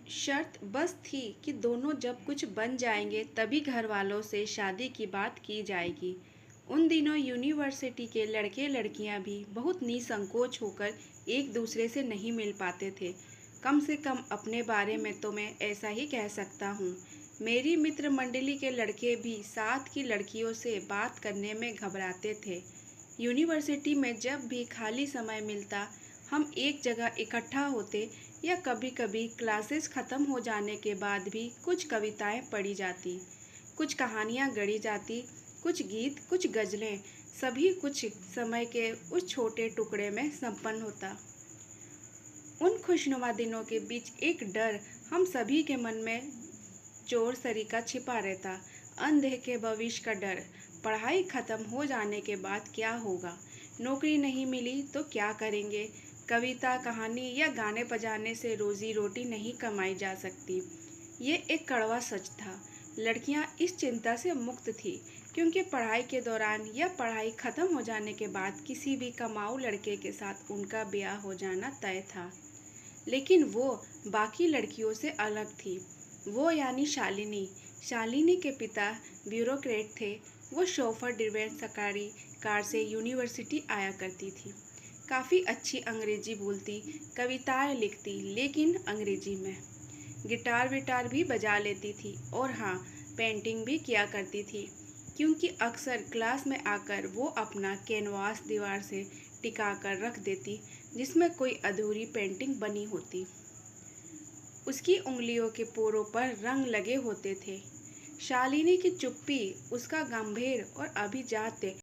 शर्त बस थी कि दोनों जब कुछ बन जाएंगे तभी घर वालों से शादी की बात की जाएगी। उन दिनों यूनिवर्सिटी के लड़के लड़कियां भी बहुत निसंकोच होकर एक दूसरे से नहीं मिल पाते थे। कम से कम अपने बारे में तो मैं ऐसा ही कह सकता हूँ। मेरी मित्र मंडली के लड़के भी साथ की लड़कियों से बात करने में घबराते थे। यूनिवर्सिटी में जब भी खाली समय मिलता, हम एक जगह इकट्ठा होते या कभी-कभी क्लासेस ख़त्म हो जाने के बाद भी कुछ कविताएं पढ़ी जाती, कुछ कहानियां गढ़ी जाती, कुछ गीत, कुछ गज़लें, सभी कुछ समय के उस छोटे टुकड़े में संपन्न होता। उन खुशनुमा दिनों के बीच एक डर हम सभी के मन में चोर सरीका छिपा रहता। अनदेखे भविष्य का डर। पढ़ाई खत्म हो जाने के बाद क्या होगा? नौकरी नहीं मिली तो क्या करेंगे? कविता, कहानी या गाने बजाने से रोजी रोटी नहीं कमाई जा सकती। ये एक कड़वा सच था। लड़कियां इस चिंता से मुक्त थी, क्योंकि पढ़ाई के दौरान या पढ़ाई खत्म हो जाने के बाद किसी भी कमाऊ लड़के के साथ उनका ब्याह हो जाना तय था। लेकिन वो बाकी लड़कियों से अलग थी। वो यानी शालिनी। शालिनी के पिता ब्यूरोक्रेट थे। वो शोफर ड्रिवेन सरकारी कार से यूनिवर्सिटी आया करती थी। काफ़ी अच्छी अंग्रेजी बोलती, कविताएं लिखती, लेकिन अंग्रेजी में। गिटार विटार भी बजा लेती थी और हाँ, पेंटिंग भी किया करती थी, क्योंकि अक्सर क्लास में आकर वो अपना कैनवास दीवार से टिका कर रख देती, जिसमें कोई अधूरी पेंटिंग बनी होती। उसकी उंगलियों के पोरों पर रंग लगे होते थे। शालिनी की चुप्पी, उसका गंभीर और अभिजात्य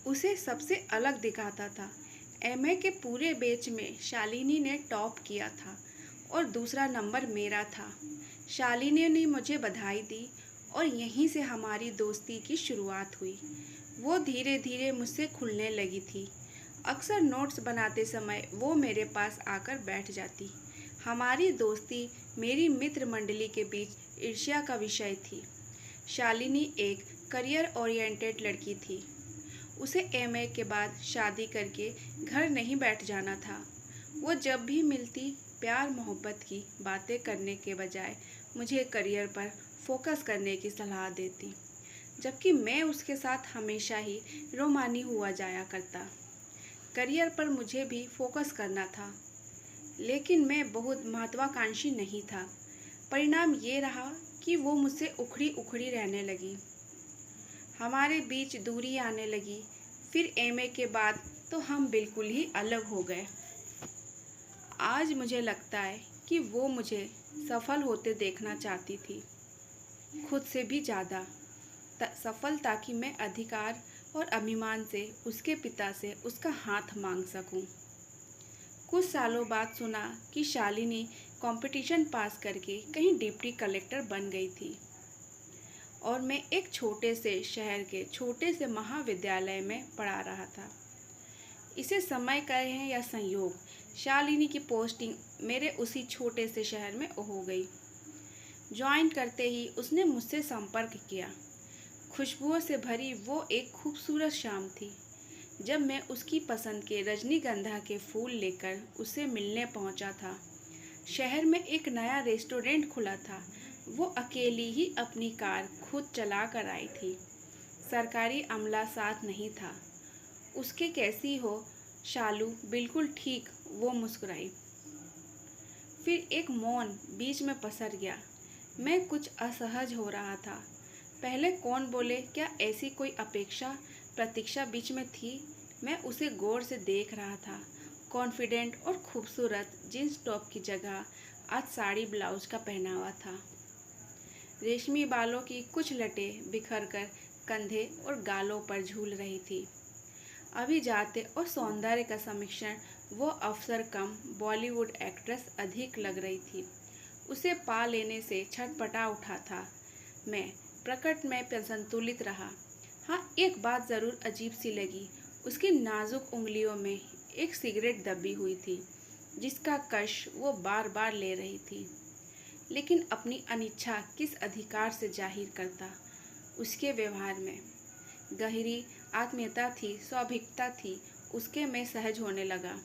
उसे सबसे अलग दिखाता था। एमए के पूरे बैच में शालिनी ने टॉप किया था और दूसरा नंबर मेरा था। शालिनी ने मुझे बधाई दी और यहीं से हमारी दोस्ती की शुरुआत हुई। वो धीरे धीरे मुझसे खुलने लगी थी। अक्सर नोट्स बनाते समय वो मेरे पास आकर बैठ जाती। हमारी दोस्ती मेरी मित्र मंडली के बीच ईर्ष्या का विषय थी। शालिनी एक करियर ओरिएंटेड लड़की थी। उसे एमए के बाद शादी करके घर नहीं बैठ जाना था। वो जब भी मिलती, प्यार मोहब्बत की बातें करने के बजाय मुझे करियर पर फोकस करने की सलाह देती, जबकि मैं उसके साथ हमेशा ही रोमानी हुआ जाया करता। करियर पर मुझे भी फोकस करना था, लेकिन मैं बहुत महत्वाकांक्षी नहीं था। परिणाम ये रहा कि वो मुझसे उखड़ी उखड़ी रहने लगी। हमारे बीच दूरी आने लगी। फिर एमए के बाद तो हम बिल्कुल ही अलग हो गए। आज मुझे लगता है कि वो मुझे सफल होते देखना चाहती थी, खुद से भी ज़्यादा सफल, ताकि मैं अधिकार और अभिमान से उसके पिता से उसका हाथ मांग सकूं। कुछ सालों बाद सुना कि शालिनी कंपटीशन पास करके कहीं डिप्टी कलेक्टर बन गई थी और मैं एक छोटे से शहर के छोटे से महाविद्यालय में पढ़ा रहा था। इसे समय कहें या संयोग, शालिनी की पोस्टिंग मेरे उसी छोटे से शहर में हो गई। ज्वाइन करते ही उसने मुझसे संपर्क किया। खुशबुओं से भरी वो एक खूबसूरत शाम थी, जब मैं उसकी पसंद के रजनीगंधा के फूल लेकर उससे मिलने पहुंचा था। शहर में एक नया रेस्टोरेंट खुला था। वो अकेली ही अपनी कार खुद चला कर आई थी। सरकारी अमला साथ नहीं था। उसके कैसी हो शालू? बिल्कुल ठीक, वो मुस्कुराई। फिर एक मौन बीच में पसर गया। मैं कुछ असहज हो रहा था। पहले कौन बोले, क्या ऐसी कोई प्रतीक्षा बीच में थी? मैं उसे गौर से देख रहा था। कॉन्फिडेंट और खूबसूरत जींस टॉप की जगह आज साड़ी ब्लाउज का पहनावा था। रेशमी बालों की कुछ लटें बिखरकर कंधे और गालों पर झूल रही थी। अभिजात्य और सौंदर्य का समीक्षण वो अफसर कम बॉलीवुड एक्ट्रेस अधिक लग रही थी। उसे पा लेने से छटपटा उठा था मैं। प्रकट में संतुलित रहा। हाँ, एक बात ज़रूर अजीब सी लगी। उसकी नाजुक उंगलियों में एक सिगरेट दबी हुई थी, जिसका कश वो बार बार ले रही थी। लेकिन अपनी अनिच्छा किस अधिकार से जाहिर करता? उसके व्यवहार में गहरी आत्मीयता थी, स्वाभाविकता थी। उसके में सहज होने लगा।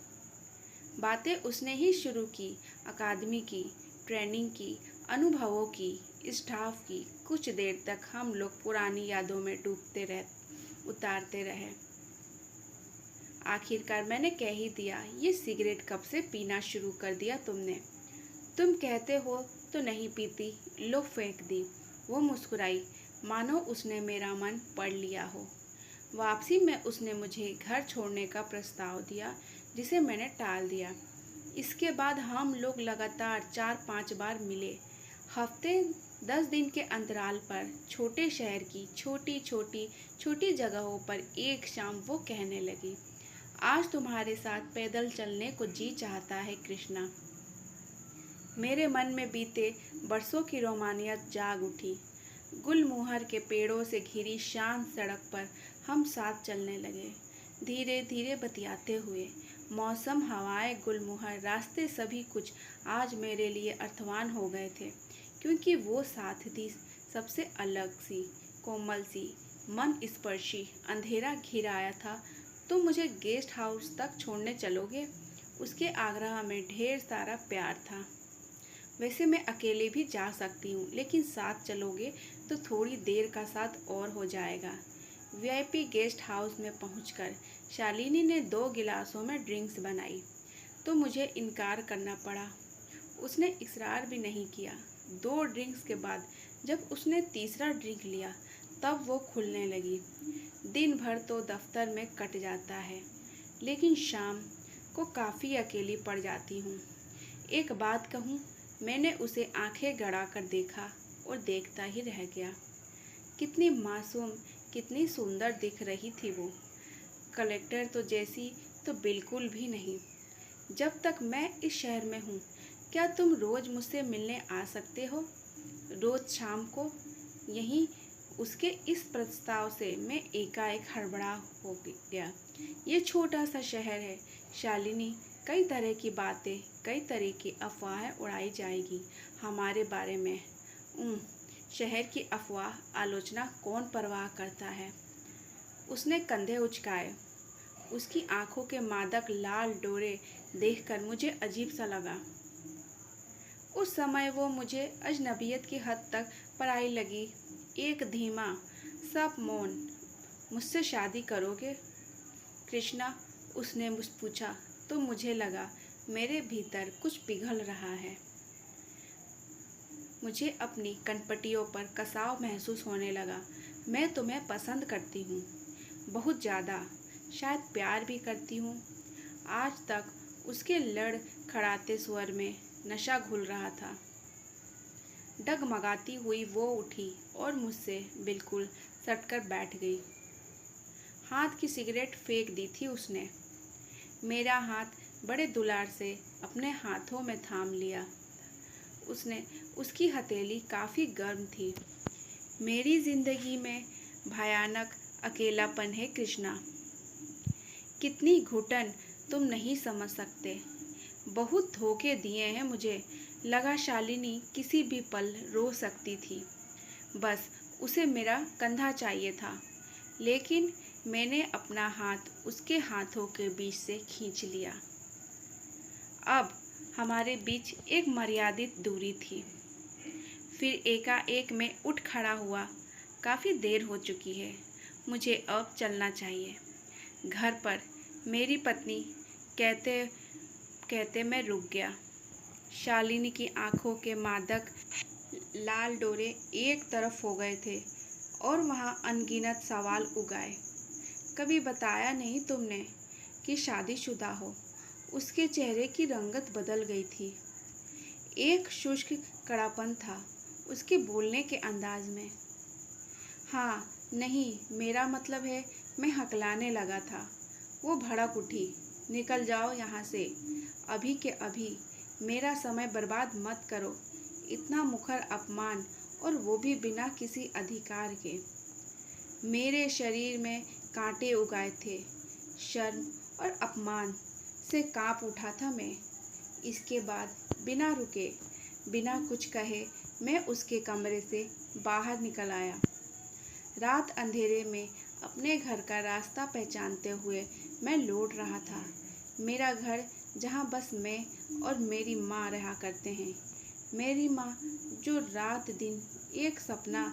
बातें उसने ही शुरू की, अकादमी की, ट्रेनिंग की, अनुभवों की, स्टाफ की। कुछ देर तक हम लोग पुरानी यादों में उतारते रहे। आखिरकार मैंने कह ही दिया, ये सिगरेट कब से पीना शुरू कर दिया तुमने? तुम कहते हो तो नहीं पीती, लो फेंक दी। वो मुस्कुराई, मानो उसने मेरा मन पढ़ लिया हो। वापसी में उसने मुझे घर छोड़ने का प्रस्ताव दिया, जिसे मैंने टाल दिया। इसके बाद हम लोग लगातार 4-5 बार मिले। हफ्ते 10 दिन के अंतराल पर छोटे शहर की छोटी जगहों पर। एक शाम वो कहने लगी, आज तुम्हारे साथ पैदल चलने को जी चाहता है कृष्णा। मेरे मन में बीते बरसों की रोमानियत जाग उठी। गुलमोहर के पेड़ों से घिरी शांत सड़क पर हम साथ चलने लगे, धीरे धीरे बतियाते हुए। मौसम, हवाएं, गुलमोहर, रास्ते, सभी कुछ आज मेरे लिए अर्थवान हो गए थे, क्योंकि वो साथ थी, सबसे अलग सी, कोमल सी, मन स्पर्शी। अंधेरा घिर आया था। तुम मुझे गेस्ट हाउस तक छोड़ने चलोगे? उसके आग्रह में ढेर सारा प्यार था। वैसे मैं अकेले भी जा सकती हूँ, लेकिन साथ चलोगे तो थोड़ी देर का साथ और हो जाएगा। वीआईपी गेस्ट हाउस में पहुंचकर शालिनी ने 2 गिलासों में ड्रिंक्स बनाई, तो मुझे इनकार करना पड़ा। उसने इकरार भी नहीं किया। 2 ड्रिंक्स के बाद जब उसने तीसरा ड्रिंक लिया, तब वो खुलने लगी। दिन भर तो दफ्तर में कट जाता है, लेकिन शाम को काफ़ी अकेली पड़ जाती हूँ। एक बात कहूँ, मैंने उसे आंखें गड़ा कर देखा और देखता ही रह गया। कितनी मासूम, कितनी सुंदर दिख रही थी वो। कलेक्टर तो जैसी तो बिल्कुल भी नहीं। जब तक मैं इस शहर में हूँ, क्या तुम रोज़ मुझसे मिलने आ सकते हो? रोज़ शाम को? यहीं उसके इस प्रस्ताव से मैं एकाएक हड़बड़ा हो गया। ये छोटा सा शहर है शालिनी, कई तरह की बातें, कई तरह की अफवाहें उड़ाई जाएगी हमारे बारे में। शहर की अफवाह, आलोचना कौन परवाह करता है? उसने कंधे उचकाए। उसकी आंखों के मादक लाल डोरे देखकर मुझे अजीब सा लगा। उस समय वो मुझे अजनबियत की हद तक पराई लगी। एक धीमा सा मौन। मुझसे शादी करोगे कृष्णा? उसने मुझसे पूछा, तो मुझे लगा मेरे भीतर कुछ पिघल रहा है। मुझे अपनी कनपटियों पर कसाव महसूस होने लगा। मैं तुम्हें पसंद करती हूँ, बहुत ज़्यादा, शायद प्यार भी करती हूँ। आज तक उसके लड़खड़ाते स्वर में नशा घुल रहा था। डगमगाती हुई वो उठी और मुझसे बिल्कुल सटकर बैठ गई। हाथ की सिगरेट फेंक दी थी उसने। मेरा हाथ बड़े दुलार से अपने हाथों में थाम लिया। उसकी हथेली काफ़ी गर्म थी। मेरी जिंदगी में भयानक अकेलापन है कृष्णा। कितनी घुटन तुम नहीं समझ सकते। बहुत धोखे दिए हैं मुझे। लगा शालिनी किसी भी पल रो सकती थी। बस उसे मेरा कंधा चाहिए था, लेकिन मैंने अपना हाथ उसके हाथों के बीच से खींच लिया। अब हमारे बीच एक मर्यादित दूरी थी। फिर एकाएक मैं उठ खड़ा हुआ। काफ़ी देर हो चुकी है, मुझे अब चलना चाहिए घर पर। मेरी पत्नी कहते कहते मैं रुक गया। शालिनी की आंखों के मादक लाल डोरे एक तरफ हो गए थे और वहाँ अनगिनत सवाल उगाए। कभी बताया नहीं तुमने कि शादीशुदा हो? उसके चेहरे की रंगत बदल गई थी। एक शुष्क कड़ापन था उसके बोलने के अंदाज में। हाँ, नहीं, मेरा मतलब है, मैं हकलाने लगा था। वो भड़क उठी, निकल जाओ यहाँ से, अभी के अभी। मेरा समय बर्बाद मत करो। इतना मुखर अपमान, और वो भी बिना किसी अधिकार के। मेरे शरीर में कांटे उगाए थे। शर्म और अपमान से कांप उठा था मैं। इसके बाद बिना रुके, बिना कुछ कहे, मैं उसके कमरे से बाहर निकल आया। रात अंधेरे में अपने घर का रास्ता पहचानते हुए मैं लौट रहा था। मेरा घर, जहाँ बस मैं और मेरी माँ रहा करते हैं। मेरी माँ जो रात दिन एक सपना